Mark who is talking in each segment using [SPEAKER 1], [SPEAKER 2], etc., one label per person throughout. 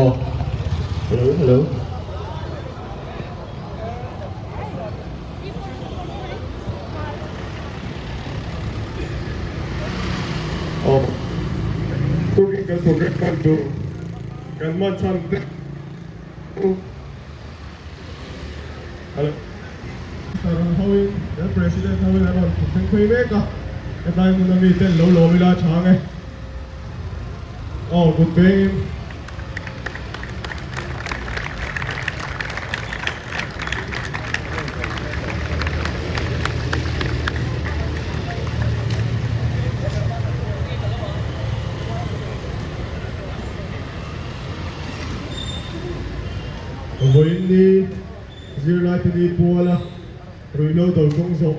[SPEAKER 1] Hello, hello. Tôi cái số cái con đồ cái mà chăn đấy. Hello. Thôi, cái president thôi là còn không quay về cả. Cái tay mình làm gì tên lâu lâu mới là chán ấy. Oh, good game. Ruihhlo Ni, Zirlaite Ni pual, Ruihhlo Do kawngzawh.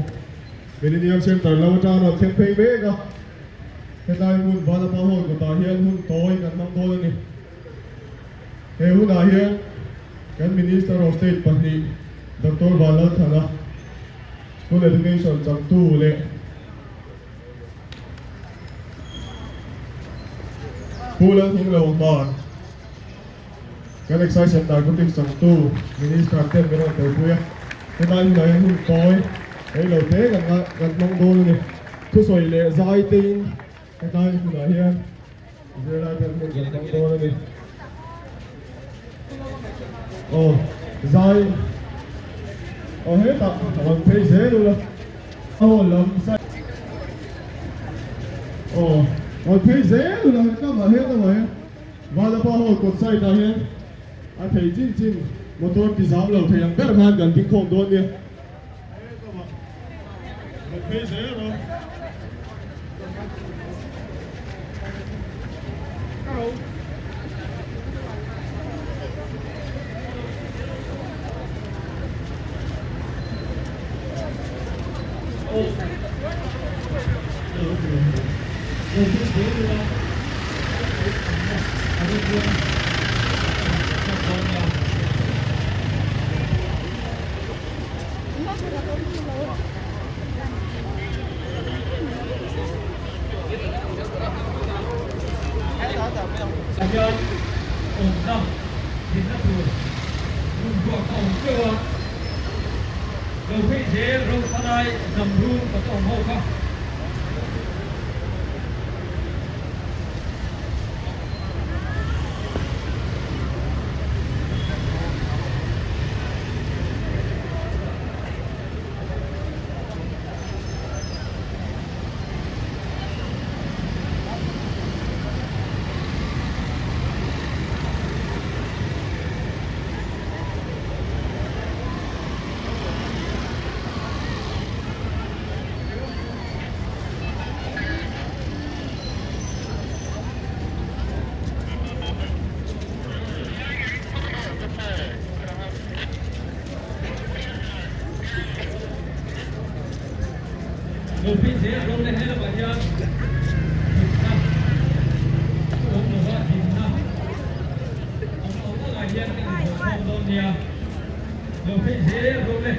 [SPEAKER 1] Millennium Center lâu cha nó thêm phê bế cả. Cái tay hun vào là hội của ta hiện hun tối gần năm tối này. He hun à hiện cái Minister of State Pani, Dr. Balal Thana, School Education chấm tu lệ. Pual thung lâu mà. Cái exercise center cũng được chấm tu, Minister tên bên đó tới cuối. Cái tay hun à hun tối. Cái đầu thế gần năm tối này. Cứ soi lệ dài tin. Cái tay hun à hiện Zirlaite Ni gần năm tối này. Dài hết ạ, còn thấy dễ luôn đó. Lầm sai. Còn thấy dễ luôn là các bạn hết rồi. Và là bao hồi cột sai ta hết. Thấy chín một tôi bị giáo lầu thầy làm rất là ngon gần kinh khủng luôn đi. Còn thấy dễ rồi.
[SPEAKER 2] Nhân ổn năm đến năm tuổi dùng vợ phòng chưa đầu phi chế râu sa đai nằm run và tổng hậu không đầu phi chế râu lên hết là bạn nhân ông nó gọi thì năm ông nó gọi nhân cái gì không đâu nhiều đầu phi chế râu lên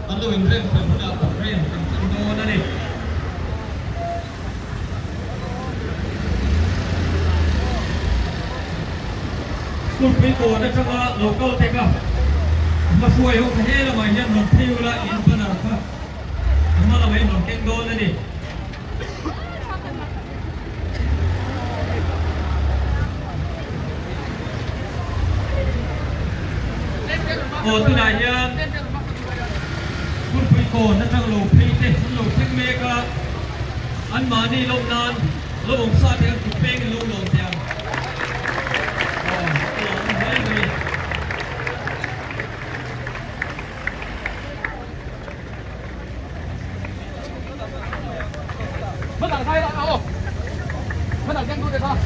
[SPEAKER 2] อันดูเป็นเรื่องของผู้ดาวของเรื่องของจังโดนั่นเองคุณพี่โกนะครับว่าโลโก้เทคอะมาช่วยเขาเฮ้ละมาเยี่ยมหนุนพิวละอินฟนาครับมาละไม่หนุนเก่งโดนั่นเองโอ้ตัวไหนยังคุณพี่โกนะครับโลพี่เทคโลเทคเมกะอันมานี่ลงนานลงซาเทียนตุเป้งลงเทียน
[SPEAKER 3] มันหลังไทยเอามันหลังแจ้งดูเลยครับ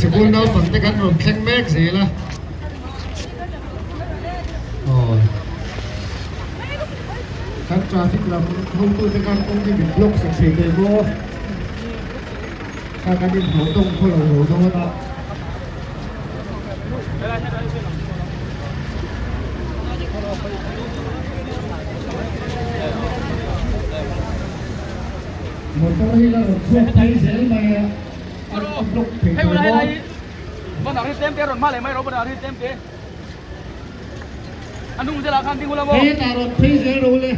[SPEAKER 1] สกุลเราฝันแต่กันผมแข่งแม็กสีละอ๋อการทราฟิกเราทุ่มตัวในการองค์ที่เป็นโลกสังเกตเลยว่าการดินหัวตรงพวกเราหัวตรงนะหมดต้องให้เราช่วยไทยเสียไหมอ่ะลูกเพลง
[SPEAKER 3] ให้
[SPEAKER 1] ตัว
[SPEAKER 3] เวลา
[SPEAKER 1] ว่า
[SPEAKER 3] อะไรมันหลังที่เต็มเตี้ยรถมาเลยไหมรถมันหลังที่เต็มเตี้ยอันนู้นจะราคาที่คุณละบ่
[SPEAKER 1] เฮ้ตารถพี่เสียรู้เลย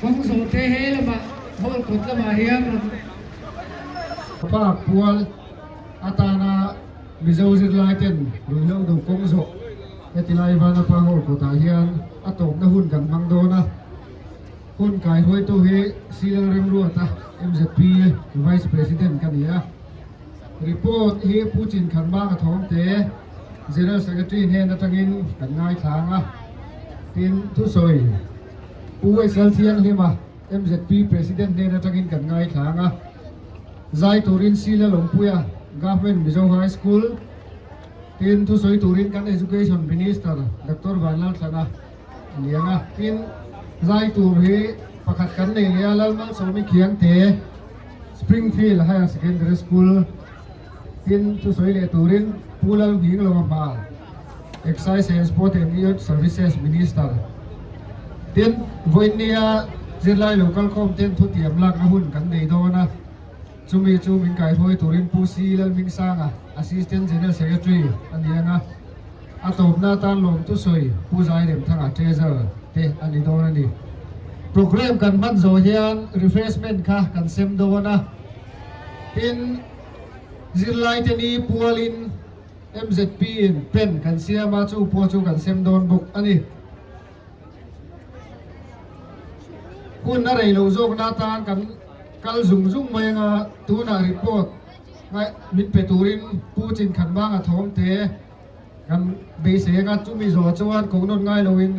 [SPEAKER 1] ฟังสูตรเฮ้แล้วมาโหดกดละมาเฮียมันป้าปัวอาตานามิเจ้าสิลายเต็นหรือเรื่องดูกงศกเอติลายบานาป้าโหดกดเฮียนอาตกนะหุ่นกันมังโดนะหุ่นกายห้อยตัวเฮซีเรื่องรัวตา MZP Vice President กันเนี่ยรีพอร์ตเฮผู้จินขันบ้างกระท้องเตะ General Secretary เฮนัตงินกันง่ายทางอ่ะเป็นทุสอยผู้ไว้เซลเทียนเฮมา MZP President เฮนัตงินกันง่ายทางอ่ะใจตูรินซีเลหลงปุย Government Mizo High School เป็นทุสอยตูรินกัน Education Minister Dr. Vanal Sana เลี้ยงอ่ะเป็นใจตูเฮประคัดกันในเรียลมันสมัยเขียงเตะ Springfield Higher Secondary School เป็นทุสอยเลตูรินผู้เล่นหญิงลงมา Excise and Sport and Youth Services Minister เต็นวันนี้จิไล local com เต็นทุติยมลักหุ่นกันในโดนะจุมีจูมิงไก่ถอยตุรินผู้ซีและมิงซังอ่ะ Assistant General Secretary อันนี้นะอาตบหน้าตาลงทุสอยผู้ใจเด่นทางเทเซอร์เตอันนี้โดนั่นดิโปรแกรมกันบันโซเฮียน refreshment ค่ะกันเซมโดนะเป็นZirlaite Ni pualin MZP in pen kan siya machu pochu kan sem don buk ani kun na rei lo jok na tan kan kal zung mai nga tu na report ngai mit peturin puchin khan ba nga thom te kan be se nga chu mi zo chuan ko non ngai loin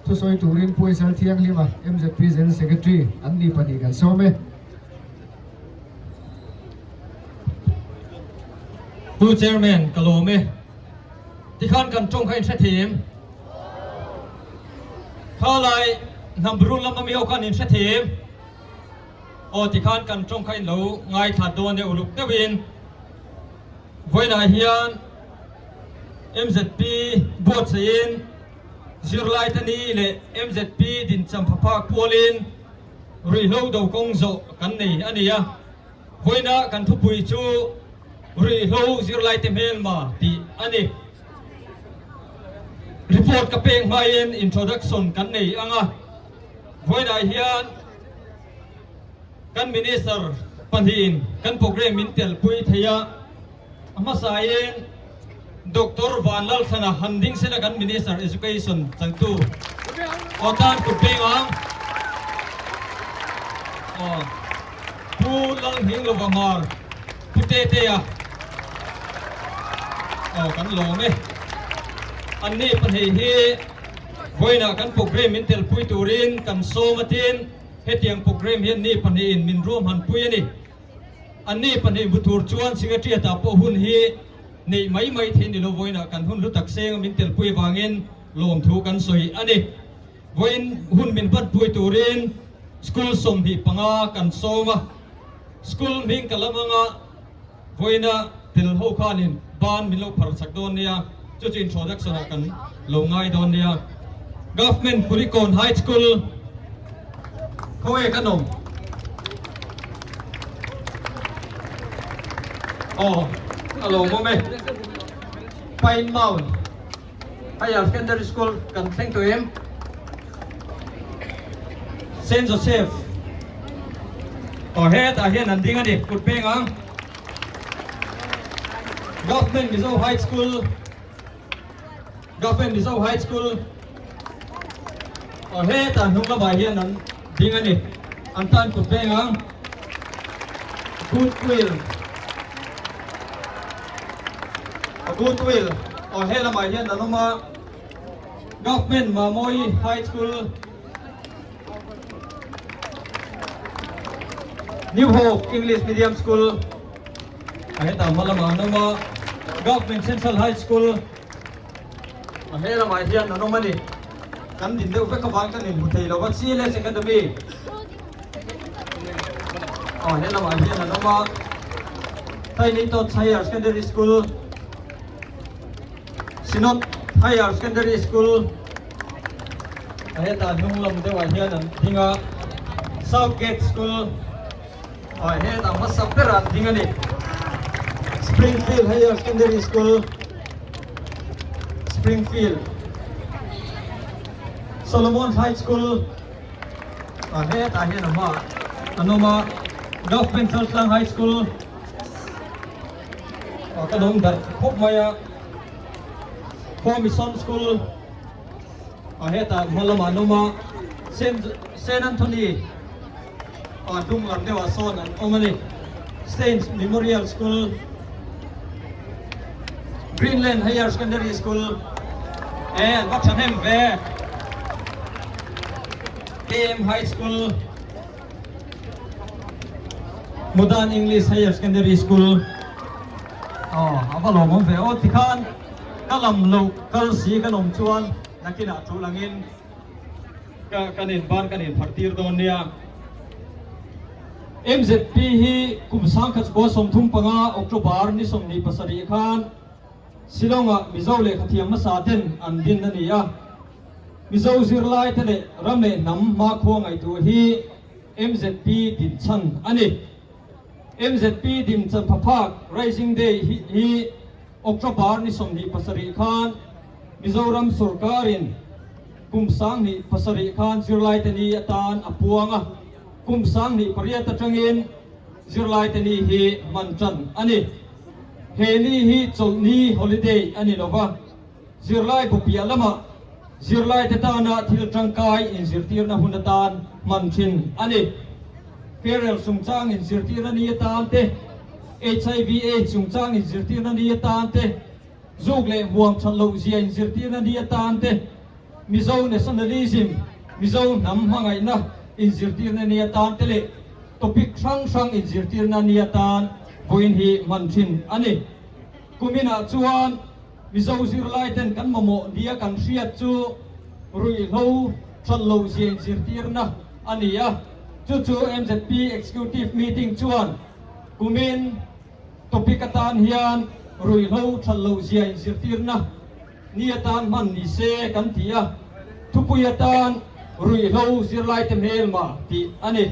[SPEAKER 1] tu soi turin pui sal thiang lima MZP General Secretary an ni pani kan so me
[SPEAKER 2] ผู้เชอร์แมนกะโลเมที่ขันกันจงให้เสถียรเขาเลยนำรุ่นละมามีโอกาสนินเสถียรโอที่ขันกันจงให้เราง่ายถัดโดนในอุลุกเนวินวันไหนเฮียน MZP บวชสินZirlaite Ni และ MZP ดินจำพะพาคัวลินRuihhlo Doกงโซกันนี่อันนี้อะวันนั้นกันทุบปุยจูRuihhlo Zirlaite Mel ma ti ani report ka peng main introduction kan nei anga voida hian kan minister panhin kan program mintel pui thaya ama sayen Dr. Vanal Sana handing sila kan minister education changtu otan ku peng ang pu lang hing lo bangar putete ya kan lo meอันนี้ปัญหาที่วันนั้นกันโปรแกรมมินเทลปุยตูรินกันโซมาตินเฮตียงโปรแกรมเฮนี่ปัญหามินร่วมหันปุยนี่อันนี้ปัญหาบุตรชวนสิงห์เทียตาปหุ่นฮีนี่ไม่ทิ้งนี่เราวันนั้นกันหุ่นรู้ตักเซงมินเทลปุยวางเงินลงทุกันสวยอันนี้วันหุ่นมินปัดปุยตูรินสกูลสมบีปังอากันโซมาสกูลมิงกันละมังอาวันนั้นเทลโฮคานินบ้านมินโลกพาร์สักโดนเนี่ยจ chu introduction kan lo ngai don nia government Pulikon High School khoi kanom alo mo me Pine Mount Higher Secondary School kan thank to him Saint Joseph head ahian an ding ani kut peng ang Government Mizo High School head an hung la bai hian an ding ani an tan kut peng ang Goodwill head la bai hian an ma Government Mamoi High School New Hope English Medium School aheta malama anoma Government Central High School ahera mai hian anoma ni kan din deu ka bang kan in buthei lo wat CLS Academy ahera mai hian anoma Tiny Tot Higher Secondary School Sinot Higher Secondary School aheta nunglam deu hian an hinga Southgate School head ang masaperan tingani Springfield Higher Secondary School Springfield Solomon High School head ahian anoma Government Saltlang High School kadong dar khop maya Mission School head malama anoma Saint Anthony dung lam dewa son an omani Saints Memorial School Greenland Higher Secondary School and Watchenham ve KM High School Mudan English Higher Secondary School avalo mon ve tikhan kalam lo kal si kanom chuan nakina chulangin kanin ban kanin phartir don nia MZP hi kumsang khatbo somthum panga October ni somni pasari khan Silonga Mizo le khathiam na saten an din na niya Mizo Zirlaite Ni ramle nam ma khong ai tu hi MZP din chan ani MZP din chan phaphak Rising Day hi October ni somni pasari khan Mizoram Sarkarin kumsang ni pasari khan Zirlaite Ni atan apuanga kumsang ni pariyata tangin Zirlaite Ni hi manchan ani heni hi cholni holiday ani lova Zirlai bupia lama Zirlaite tana thil tangkai in zirtirna hunatan manchin ani perel sungchang in zirtirna ni tante HIV AIDS sungchang in zirtirna ni tante zugle muang challo zia in zirtirna ni tante Mizo nationalism Mizo nam hangai na in zirtirna niyatan tele topic sang in zirtirna niyatan buin hi manchin ani kumina chuan Mizo Zirlaiten kan mamo dia kan riat chu Ruihhlo thallo zin zirtirna ania chu MZP executive meeting chuan kumin topic atan hian Ruihhlo thallo zin zirtirna niyatan man ni se kan tia thupuyatan Ruihhlo Zirlaite Melma ti ani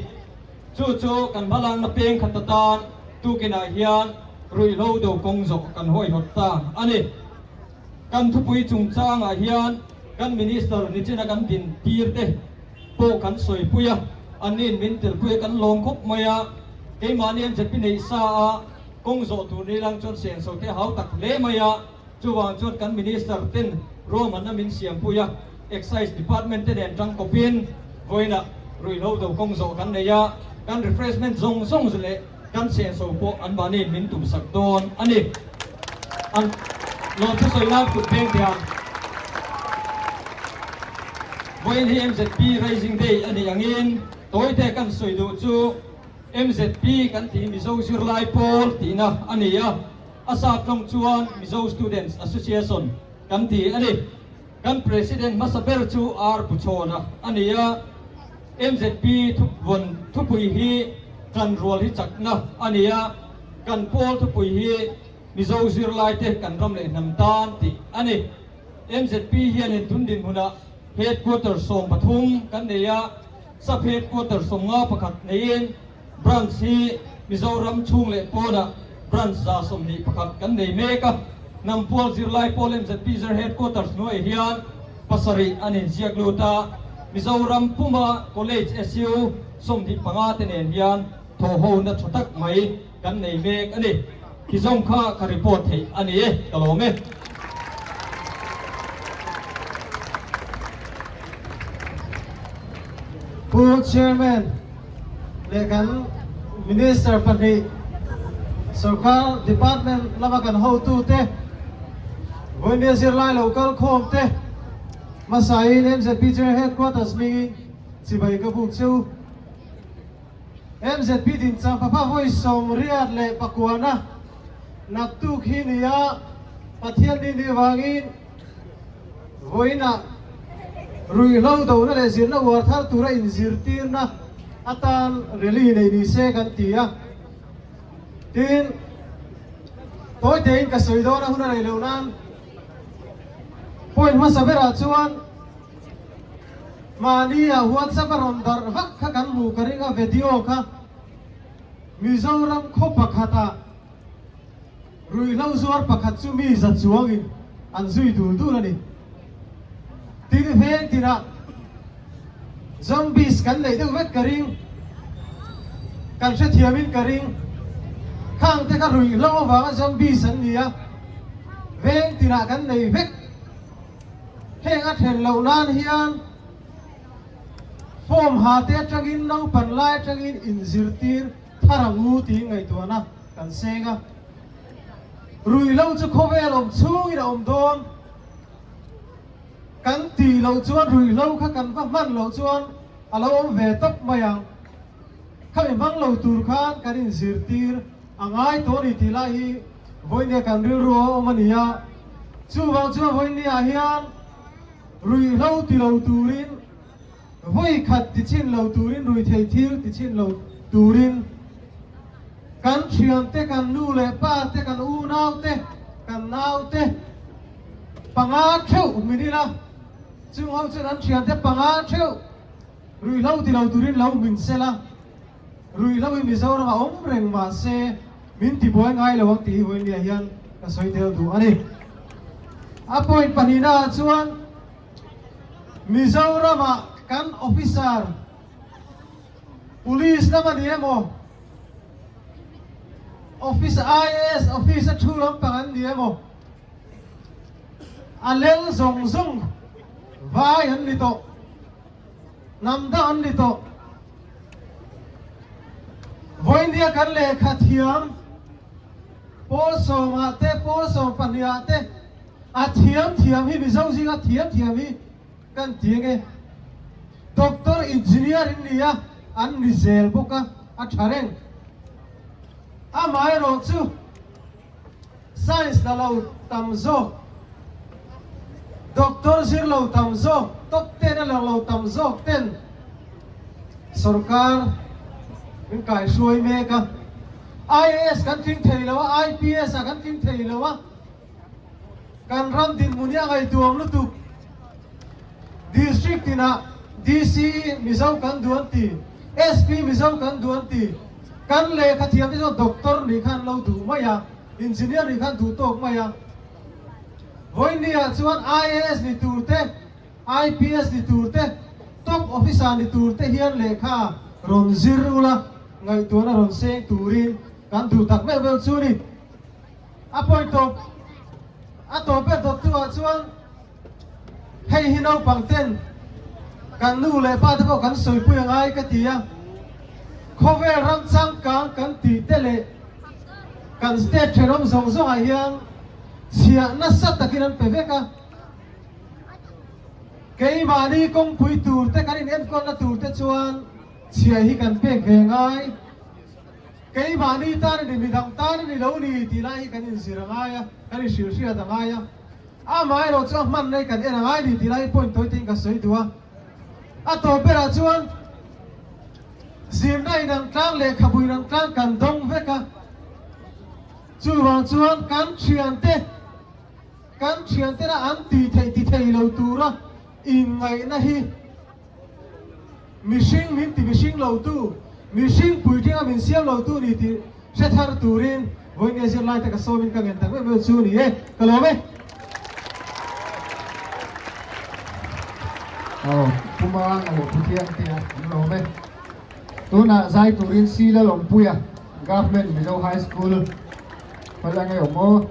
[SPEAKER 2] chu kan malang na peng khatatan tu kina hian Ruihhlo Do kawngzawh kan hoi hotta ani kan thupui chungchang a hian kan minister ni china kan din tirte po kan soipuya anin mintel pui kan long khop maya ke maniam jepi nei sa a kawngzawh tu ni lang chon sen so te hau tak le maya chuwang chon kan minister ten roman na min siam puya Excise Department ten tang kopin voina Ruihhlo Do kawngzawh kan neya kan refreshment zong zele kan sen so po an bani min tum sak don ani an lo thu soi lam kut peng dia voin hi MZP Rising Day ani angin toite kan soi do chu MZP kan ti Mizo Zirlai Pol tina ania asa tong chuan Mizo Students Association kan ti ani kan president masaber chu ar puchona ania MZP thupui hi kan rol hi chakna ania kan pol thupui hi mizo Zirlaite kan ram le nam tan ti ani MZP hian in tundin huna headquarters som pathum kan neya sub headquarters som nga pakhat nein branch hi Mizoram chung le pona branch za som hi pakhat kan nei meka nam pual Zirlai pol MZP zer headquarters no hian pasari ani ziakluta Mizoram Puma College SU som di panga tenen hian tho ho na thotak mai kan nei mek ani ki zong kha ka report thei ani e kalome
[SPEAKER 4] Pool Chairman lekan Minister Pani Sarkar Department lamakan ho tu te Voinia Zirlai local khom te Masain MZP headquarters mi Sibai Kabuk Chu MZP din chang papa voice som riat le pakuana naktu khinia pathian din diwangin voina Ruihhlo Do na le zirna war thar tura in zirtir na atan reli nei ni se kan tia tin toy tein ka soido na huna nei leunan point ma sabera chuan mania huat sabarom dar vak kha kan mu karinga video kha Mizoram kho pakhata Ruihhlo zuar pakhat chu mi za chuangin an zui dul dul ani tin veng tina zombies kan nei deuh vet karing kan se thiamin karing khang te ka Ruihhlo wa zombies an nia veng tina kan nei vek heng a then lo nan hian form ha te tangin no pan lai tangin in zirtir tharangu ti ngai tuana kan senga Ruihhlo chu khovel om chung ina om dom kan ti lo chuan Ruihhlo kha kan va man lo chuan alo om ve tok mayang khami mang lo tur khan kan in zirtir angai to ni ti la hi voine kan ril ro omania chu wang chu voinia hian Ruihhlo ti lo turin voi khat ti chin lo turin rui thei thil ti chin lo turin kan thiam te kan nu le pa te kan u nau te kan nau te panga theu minila chung ho chen an thiam te panga theu Ruihhlo ti lo turin lo min sela Ruihhlo in Mizoram a om reng ma se min ti boy ngai lo wang ti voi nia hian ka soi tel du ani a point panina chuan Mizoram a kan officer police naman niemo officer IAS officer thulam pangan niemo alel zong zong vai an lito namda an lito voindia kan le khathiam poso mate poso paniate athiam thiam hi Mizo zinga thiam hi kan tienge doctor engineer India an nizel boka a thareng a mai ro chu science na lo tamzo doctor Zirlaite tamzo top 10 na lo tamzo 10 sarkar in kai suai meka IAS kan king thei lawa IPS kan king thei lawa kan ram din munia ngai tuam lu tu district ina DC Mizo kan duanti SP Mizo kan duanti kan le khathiam te doctor ni khan lo du maya engineer ni khan du tok maya voinia chuan IAS ni turte IPS ni turte top officer ni turte hian lekha ron zirula ngai tuana ron se turin kan du tak me vel chuni a point to a to pe to tu chuan hei hinau pangten kan nu le pa te ko kan soi pu ngai ka tia khovel ram chang kang kan ti tele kan state thenom zong zong a hian chia na sat takinan peveka kei mani kong pui tur te kan in en kon na tur te chuan chia hi kan pe ve ngai kei mani ta ni midang ta ni lo ni ti lai kan in sirangaya kan in shir da ngaya a mai ro chu man nei kan en ngai ni ti lai point toi ting ka soi tua a to pera chuan zir nai nang tlang le khabui nang tlang kan dong veka chu wang chuan kan thian te na an ti thei lo tura in ngai na hi mishing lo tu mishing pui thing a min siam lo tu ni ti se thar turin voine Zirlaite ka so min ka ngen tak me chu ni e ka lo me
[SPEAKER 5] Pumang amo putiang tia lo me tuna zai turin sila lompuya government middle high school palangai omo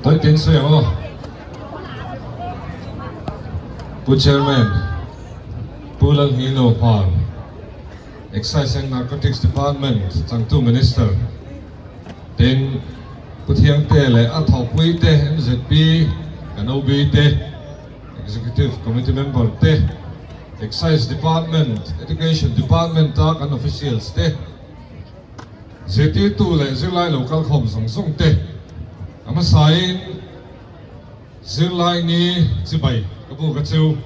[SPEAKER 6] Tôi tin rằng Pu Chairman Ruihhlo Do pual Excise and Narcotics Department Chang Tu Minister Then Pu Thiang Te Le A Thau Pui Te MZP Kan OB Te Executive Committee Member Te Excise Department Education Department Ta Kan Officials Te Zirlaite Tu Le Zirlaite Local Khom Song Song Te Ama sain Zirlaite Ni Chibai Kapu Kacheu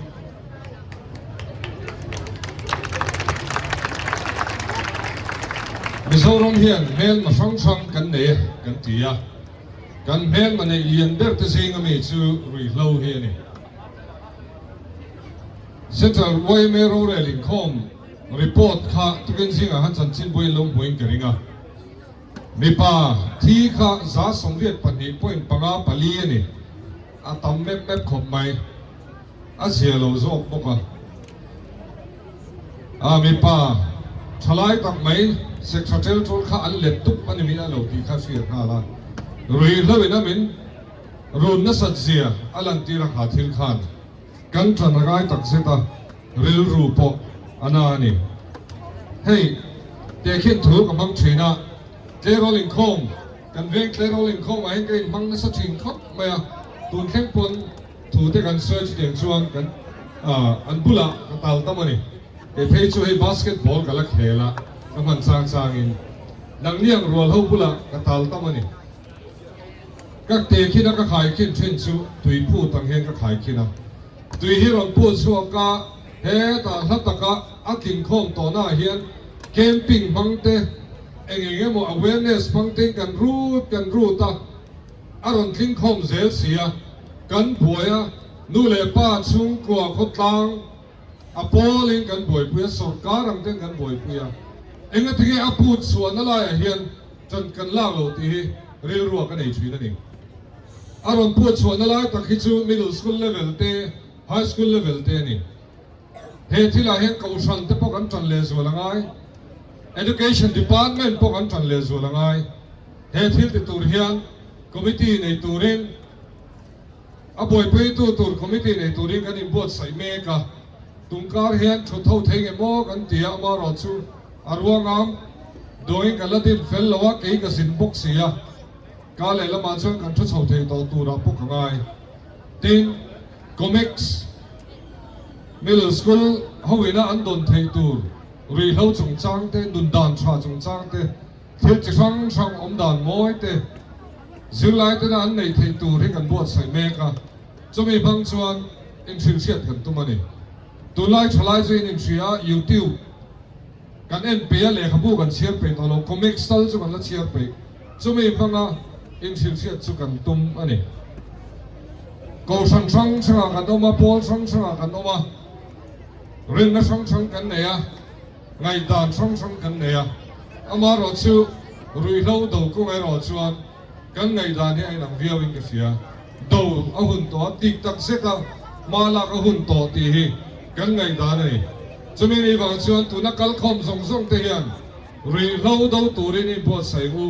[SPEAKER 6] Mizoram hian mel ma sang sang kan ne kan tia kan mel ma ne lian ber te singa mi chu Ruihhlo hi ni Central Way Mero Reling Khom report kha tuken singa han chan chin boi lom boing keringa mi pa thi kha za som riat pani point panga pali ni a tam mep mep khom mai a zialo zok boka a mi pa thalai tak mai secretary tol kha an let tup ani mi a lo ti kha sia kha la Ruihhlo ina min run na sat zia alan ti ra kha thil khan kan tran rai tak zeta ril ru po ana ni hey te khin thu ka mang thina te rolling khom kan veng te rolling khom ai kai mang na sa thin khop maya tun khem pon thu te kan search deng chuang kan an bula ka tal tamani e phei chu hei basketball kala khela ka man sang sang in nang niang rual ho bula ka tal tamani các te khi đã các khai khi trên chú tùy phụ tăng hen các khai khi nào tùy hi rồi phụ chú cả he ta hết ta cả ác kinh khom to na hiền camping mang te anh em một awareness mang te kan root ta aron kinh khom dễ xia kan buaya nu le pa chung qua khot lang apolin kan buai puya sarkar ang ten kan buai puya anh em thấy aput suan na la hiền chân kan lang lo ti ril ruwa kan ei chui na ni aron puat chuan na lai tak hi chu middle school level te high school level te ni he thila hen kawngzawh te pawh kan tran le zual angai education department pawh kan tran le zual angai he thil ti tur hian committee nei turin a boi pui tu tur committee nei turin kan in buat sai me ka tungkar hian thu tho thei emo kan tia ma ro chu arwangam doing kalatin fel lawa ke ka sin box sia ka le lama chuan kan thu chho thei to tura pawh ka ngai tin comics middle school hoina an don thei tur Ruihhlo chung chang te dun dan thra chung chang te thil chi sang sang om dan moi te Zirlaite na an nei thei tur hi kan buat sai me ka chumi bang chuan in thil siat kan tumani tulai thalai chu in thria YouTube kan en pe le khabu kan share pe to lo comics style chu kan la share pe chumi banga in thil siat chu kan tum ani cầu sẵn sàng sangกันเอามาปอลsẵn sàngกันเอามาเรื่องนั้นsẵn sàngกันเนี่ยไงด่านsẵn sàngกันเนี่ยเอามารอชูรุยเล่าดูก็ไงรอชวนกันไงด่านเนี่ยไอ้หนังเวียวิ่งกันเสียดูเอาหุ่นตัวติ๊กตักเสกมาลักเอาหุ่นตัวตีฮีกันไงด่านนี่จะมีในบางส่วนตัวนักการคอมส่งเทียนรุยเล่าดูตัวนี้บอสใส่กู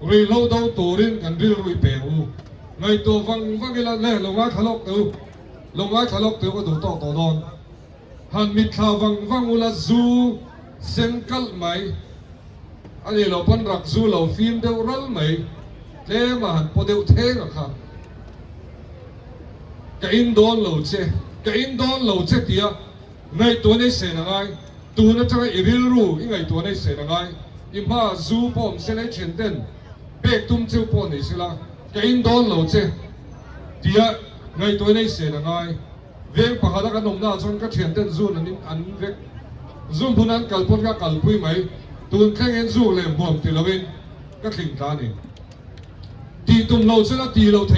[SPEAKER 6] รุยเล่าดูตัวนี้กันริลรุยเปกูไงตัวฟังกันละเนี่ยลงมาทะเลาะตัวก็ดูต่อโดนหันมิดข่าวฟังอุลาซูเซนกัลไหมอันนี้เราพันรักซูเราฟิล์มเดวรัลไหมเท่มาหันพอเดวเท่งอะครับกอินโดนเราเจตียไงตัวนี้เสียงไงตัวนั้นจะอิริลรูยังไงตัวนี้เสียงไงอิมพาซูปอมเซนเชนเดนเบกตุ้มเจ้าปอนนี่สิละกอินโดนเราเจตียไงตัวนี้เสียงไงเวงปะฮาดกันนมนาชนก็เชียนเดนซูนั่นอันเวกซูพูนั้นกัลพุนก็กัลพุยไหมตัวแข่งเงินซูเลยบวมตีละเวนก็ขิงตานี่ตีตุ้มเราเสียละตีเราเท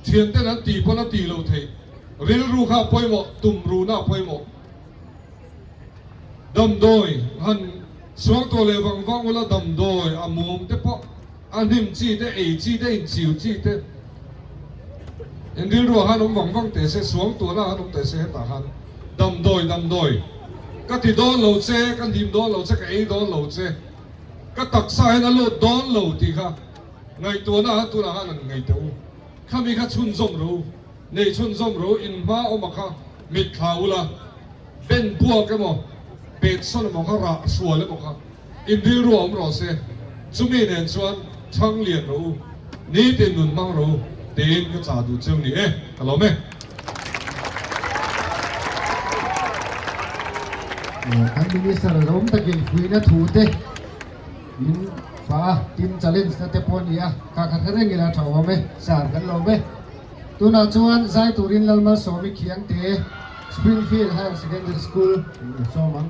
[SPEAKER 6] เชียนเดนนั้นตีพนันตีเราเทเรียลรู้ข้าป่วยหมดตุ่มรู้หน้าป่วยหมดดำโดยหันสวงตัวเลยฟังเวลาดำโดยอามุมเด็กพออันหิมจีได้จีได้จิวจีได้อันนี้รู้หันน้องฟังแต่เสสวงตัวหน้าหันน้องแต่เสตาหันดำโดยก็ที่โดนเหลาเจกันทีมโดนเหลาเจก็โดนเหลาเจก็ตักสายนั่นโลดโดนเหลาตีค่ะไงตัวหน้าหันไงตัวข้ามีข้าชุนส่งรู้ในชุนส่งรู้อินมาออกมาข้ามิดข่าวละเป็นพวกกันหมดเป็ดส่วนมองข้าระสวยเลยบอกข้าอินดีรวมรอเสจุมีเนินชวนช่างเลียนรู้นี่เต็นหนุนมั่งรู้เต็นก็จ่าดูเจ้านี่ฮัลโหลไหม
[SPEAKER 5] อันนี้สารล้มตะเกียงคุยนะถูเตยินฟ้าทีมจะเล่นสเตปอนเนี่ยข้าขัดเรื่องกีฬาถาวรไหมสารกันลงไหมตัวน่าชวนใจตัวรินลัลมาสมิเขียงเตะสปริงฟิลด์ไฮสเกนเดอร์สคูลชอบมั้ง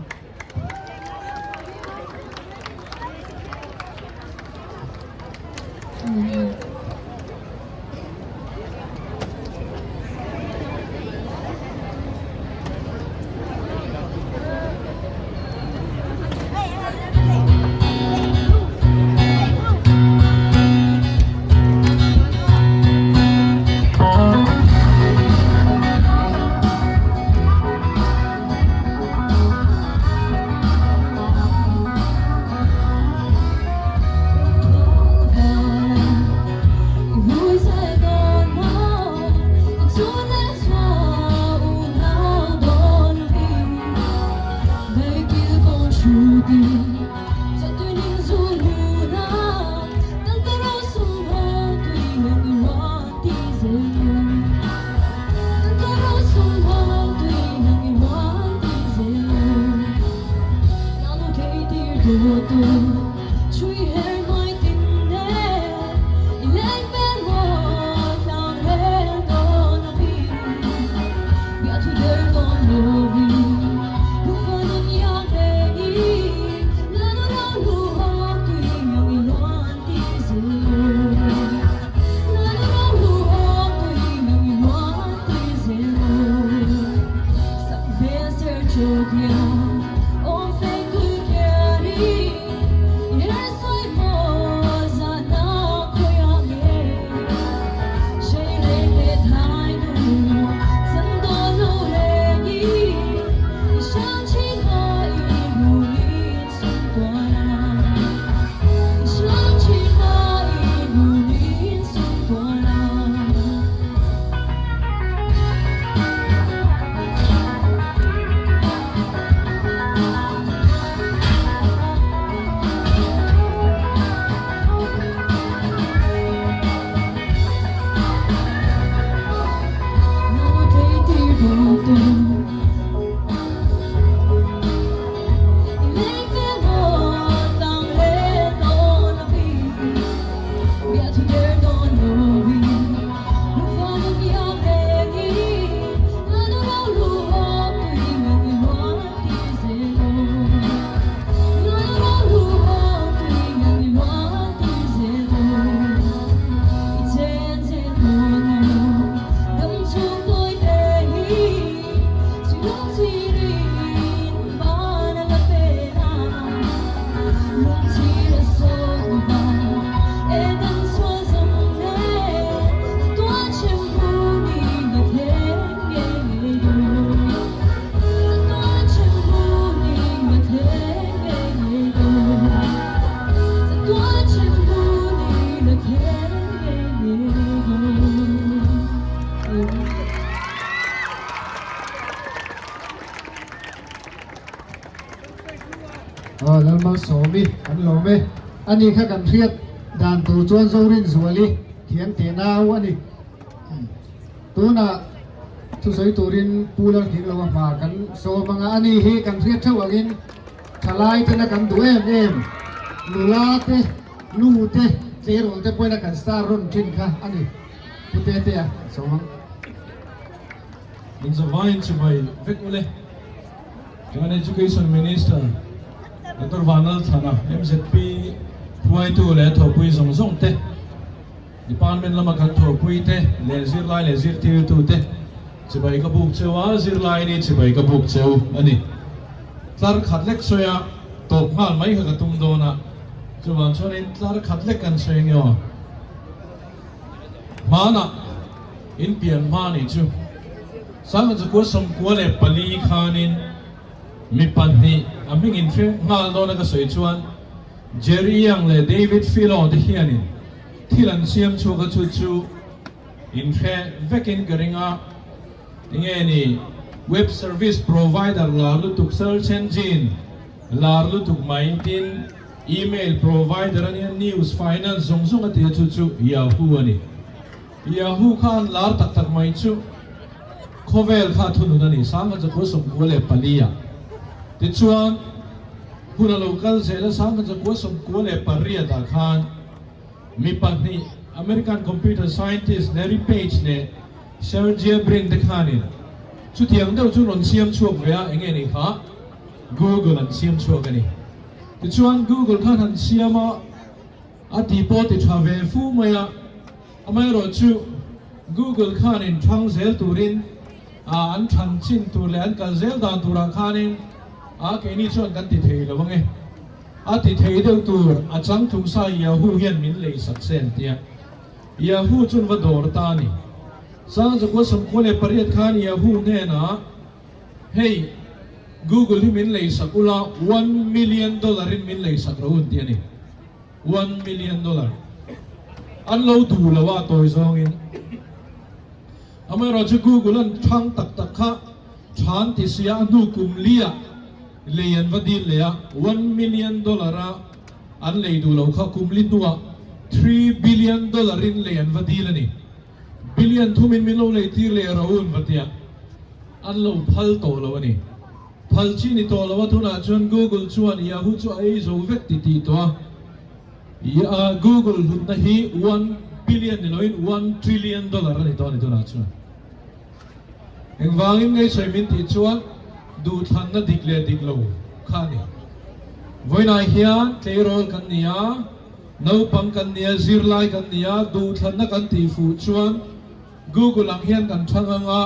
[SPEAKER 5] แล้วมาโสมีอันโลเมอันนี้ข้ากันเทียดด่านตัวจวนโซรินสวลีเขียนเตนาวอันนี้ตัวน่ะทุสอยตัวรินปูลังทิ้งเรามากันโซมังอันนี้เฮกันเทียดเท่ากินทลายเตนะกันตัวเอ็มลูลาเตลูเตเจโรเตปวยนะกันสตาร์รุนทินค่ะอันนี้พุเตเตะโซมัง
[SPEAKER 3] In the wine to my vicule, an education minister, Dr. Vanal Thana, MZP, Puaitu, Leto Puizong Zongte, Department Lamakan to Puite, Zirlaite Ni Zirtir to Te, Chibaika Book Chewa, Zirlaite Ni, Chibaika Book Chew, Ani. Clark Hatlek Soya, Topal, Maikatum Dona, Chuan Sonin, Clark Hatlek and saying your Mana in Pian Mani too. Sama je ko som ko le pali khanin mi panni aming in fe ngal do na ka soi chuan Jerry Yang le David Philo de hianin thilan siam chu ka chu chu in fe vekin garinga inge ni web service provider la lu tuk search engine la lu tuk maitin email provider ani news finance zong zong ati chu chu Yahoo ani Yahoo khan lar tak tak mai chu Kovel kha thunu na ni sanga ja ko som ko le palia ti chuan huna local se la sanga ja ko som ko le paria da khan mi pani American computer scientist Larry Page ne Sergey Brin de khanin chu tiang deuh chu ron siam chuak ya enge ni kha Google an siam chuak ani ti chuan Google khan han siama ati po ti thave fu maya amai ro chu Google khan in thangzel turin an than chin tur le an kal zel dan tura khanin ke ni chuan kan ti thei lo wange a ti thei deuh tur a chang thung sa Yahoo hian min lei sak sen tia Yahoo chun va dor ta ni sang jo ko som ko le pariat khan Yahoo ne na hey Google hi min lei sak ula $1 million in min lei sak ro un tia ni $1 million an lo du la wa toy zong in amai ro chu Google an thang tak tak kha than ti sia nu kum lia leyan vadil le $1 million an lei du lo kha kum li nuwa $3 billion in leyan vadil ani billion thumin min lo lei tir le raun vatia an lo phal to lo ani phal chi ni to lo wa thuna chuan Google chuan Yahoo chu ai zo vek ti ti to Google lut na hi $1 billion ni loin $1 trillion ani to ni thuna chuan engwangin ngai soi min ti chuan du than na dikle diklo khani voina hian tleirol kan nia no pang kan nia zirlai kan nia du than na kan ti fu chuan Google ang hian kan thanganga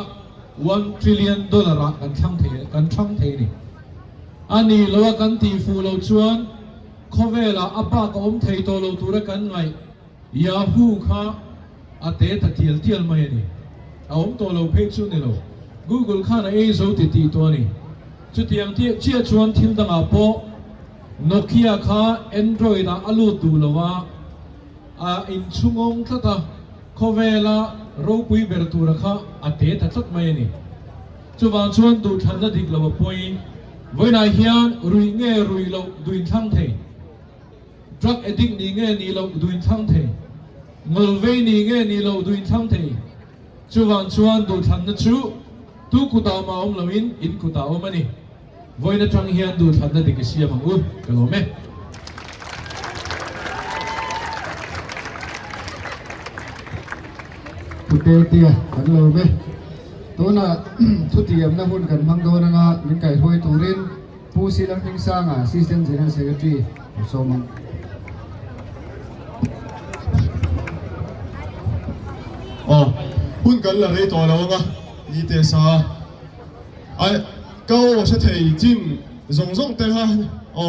[SPEAKER 3] $1 trillion kan thang the ni ani lo kan ti fu lo chuan khovela apa ka om thei to lo tura kan ngai Yahoo kha ate ta thial thial mai ni aom to lo phe chu ni lo Google kha na ei zo ti ti to ni chu tiang ti chia chuan thil danga po Nokia kha Android a alu tu lowa a in chungong thata khovela ro pui ber tu ra kha ate ta thlat mai ni chu wang chuan tu than na dik lo poi voina hian rui nge rui lo duin thang thei drug addict ni nge ni lo duin thang thei ngolve ni nge ni lo duin thang thei chu wang chuan tu than na chu tu kuta ma om lawin in kuta om ani voina thang hian du than na dik sia mangu kalome
[SPEAKER 5] Pute tia kan lo be to na thu tiam na hun kan mang do na nga min kai hoi turin pu silang hing sanga assistant general secretary so mang
[SPEAKER 1] hun kan la rei to lo nga ni te sa ai kau se thei jim zong zong te ha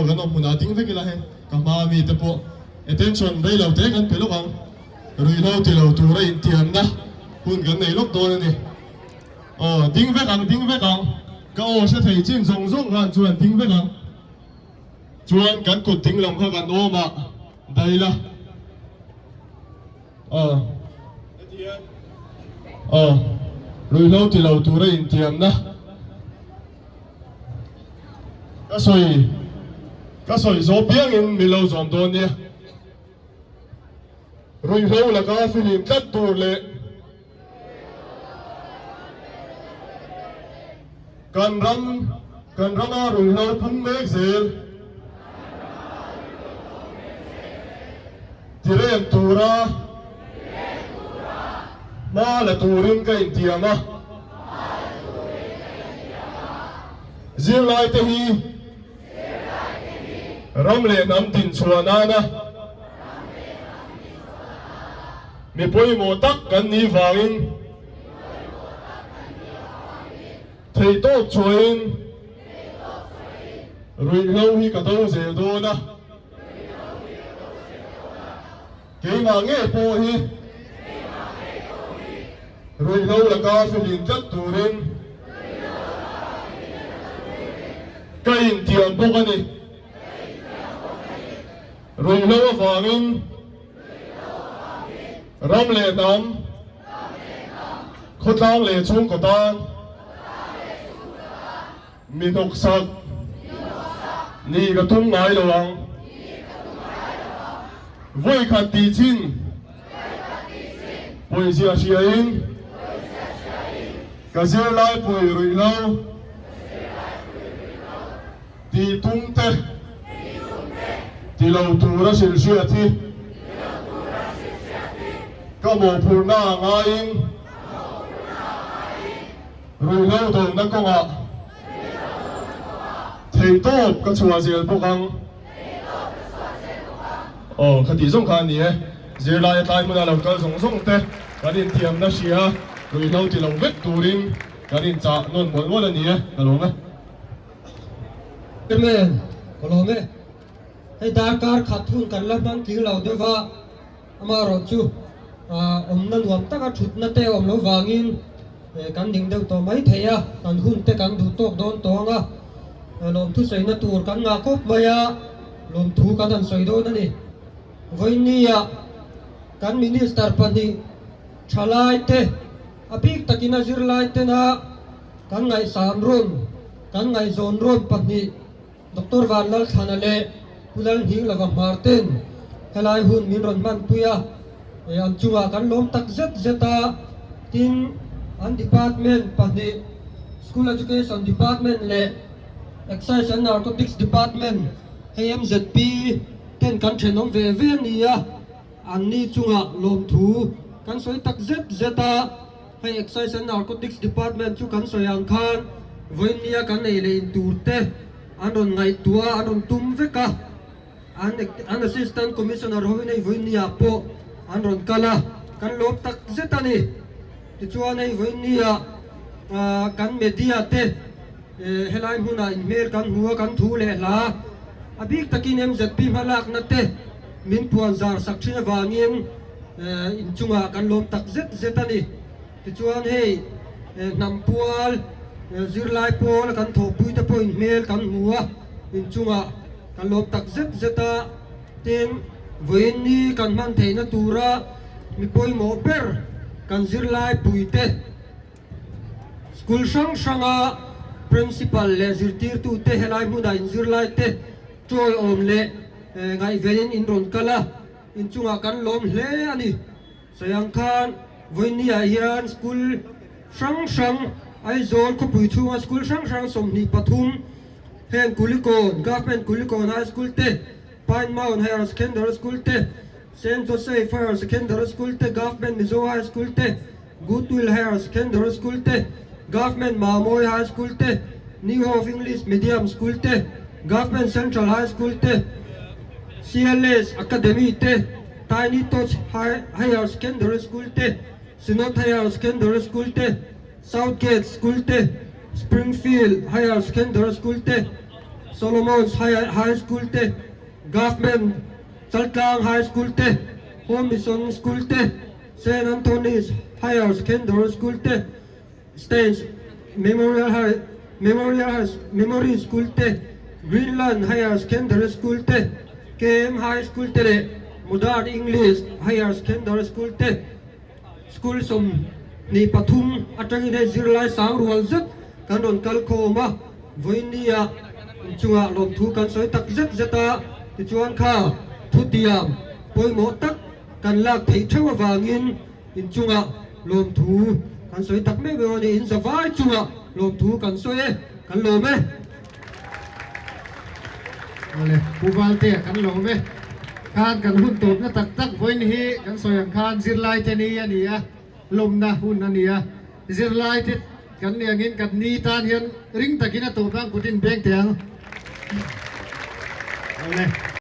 [SPEAKER 1] kan om huna ding ve ki la he ka ma mi te po attention dei lo te kan pe lo ang Ruihhlo ti lo tu rei tiam na hun kan nei lok do na ni ding ve ang kau se thei jim zong zong ran chuan ding ve ang chuan kan kut ding lam kha kan oma dai la Ruihhlo ti lo tu rei tiam na ka soi ka soi zo piang in mi lo zom don ni Ruihhlo la ka filim tat tur le kan ram a Ruihhlo phun mek zel tirem tura ma la turin ka intiama Zirlaite Ni ram le nam tin chuanana mi poi mo tak kan ni wangin thei to chuin Ruihhlo hi ka do zel do na ke ma nge po hi Ruihhlo la ka filin tat turin ka in tiam bok ani Ruihhlo wangin ram le nam khotlang le chung ko tan minok sak ni ka tum ngai lawang voi khat ti chin poi sia sia in ka Zirlai poi Ruihhlo ti tum te ti lo tura sil sia thi ka mo phur na ngain Ruihhlo do na ko nga thei top ka chua zel pokang khati zong khan ni Zirlai tai mun lo kal zong te kadin tiam na sia Ruihhlo ti lo vet turin kadin cha non mol ani kalome
[SPEAKER 7] Amen. Kalau me, dakar khathun kan laban kiri lau dewa, amaro chu, nan wam taka chut na te lo wangin, kan ding deu to mai thaya, kan hun te kan du tok don tonga, lom thu sei na tur kan nga kop maya, lom thu kan an sei do na ni, voi ni ya, kan minister pani, chalai te, apik takina Zirlaite na, kan ngai sam ron, kan ngai zon ron pani. Dr. Vanlal Thanale Pulal Hing Lava Martin Helai Hun Minron Man Puya An Chunga Kan Lom Tak Zeta Tin An Department Pani School Education Department Le Excise and Narcotics Department HMZP Ten Kan Chenom Ve Nia An Ni Chunga Lom Thu Kan Soi Tak Zeta Hay Excise and Narcotics Department Chu Kan Soi Ang Khan Voin Nia Kan Ele In Turte Anon ngai tua anon tum veka an assistant commissioner hoine voinia po anon kala kan lop tak zetani ti chuanei voinia kan media te helai huna in mer kan huwa kan thu le la abik takin MZP malak na te min puan zar sakchina wangin in chunga kan lop tak zetani ti chuan hei nam pual Zirlai pol kan thok pui te point mel kan mua in chunga kan lop tak zeta ten voin ni kan man theina tura mi poi mo per kan Zirlai pui te school shanga principal le zirtir tu te helai muda in Zirlaite troi om le ngai velin in ron kala in chunga kan lom hle ani sayang khan voin ni a hian school shang ai zone ko pui chunga school sang somni pathum hen kulikon government kulikon high school te Pine Mountain Higher Secondary School te St. Joseph Higher Secondary School te government Mizo High School te Goodwill Higher Secondary School te government Mamoy High School te New Hope English Medium School te government Central High School te CLS Academy te Tiny Touch Higher Secondary School te Sinot Higher Secondary School te Southgate School te Springfield Higher Secondary School te Solomon's High School te government Chalkang High School te Home Mission School te St. Anthony's Higher Secondary School te Staines Memorial School te Greenland Higher Secondary School te KM High School te Modern English Higher Secondary School te School som ni pathum atangin he Zirlai sang rual zet kan ron kal khoma voinia chunga lom thu kan soi tak zet zeta ti chuan kha thu tiam poimo tak kan lak thei thewa wangin in chunga lom thu kan soi tak me be in zawai chunga lom thu kan soi kan lom me
[SPEAKER 5] ole pual te kan lo me khan kan hun top na tak tak voin hi kan soyang khan Zirlaite Ni ania lom na hun ania Zirlaite kan niangin kan ni tan hian ring takina to bang kutin beng tiang ole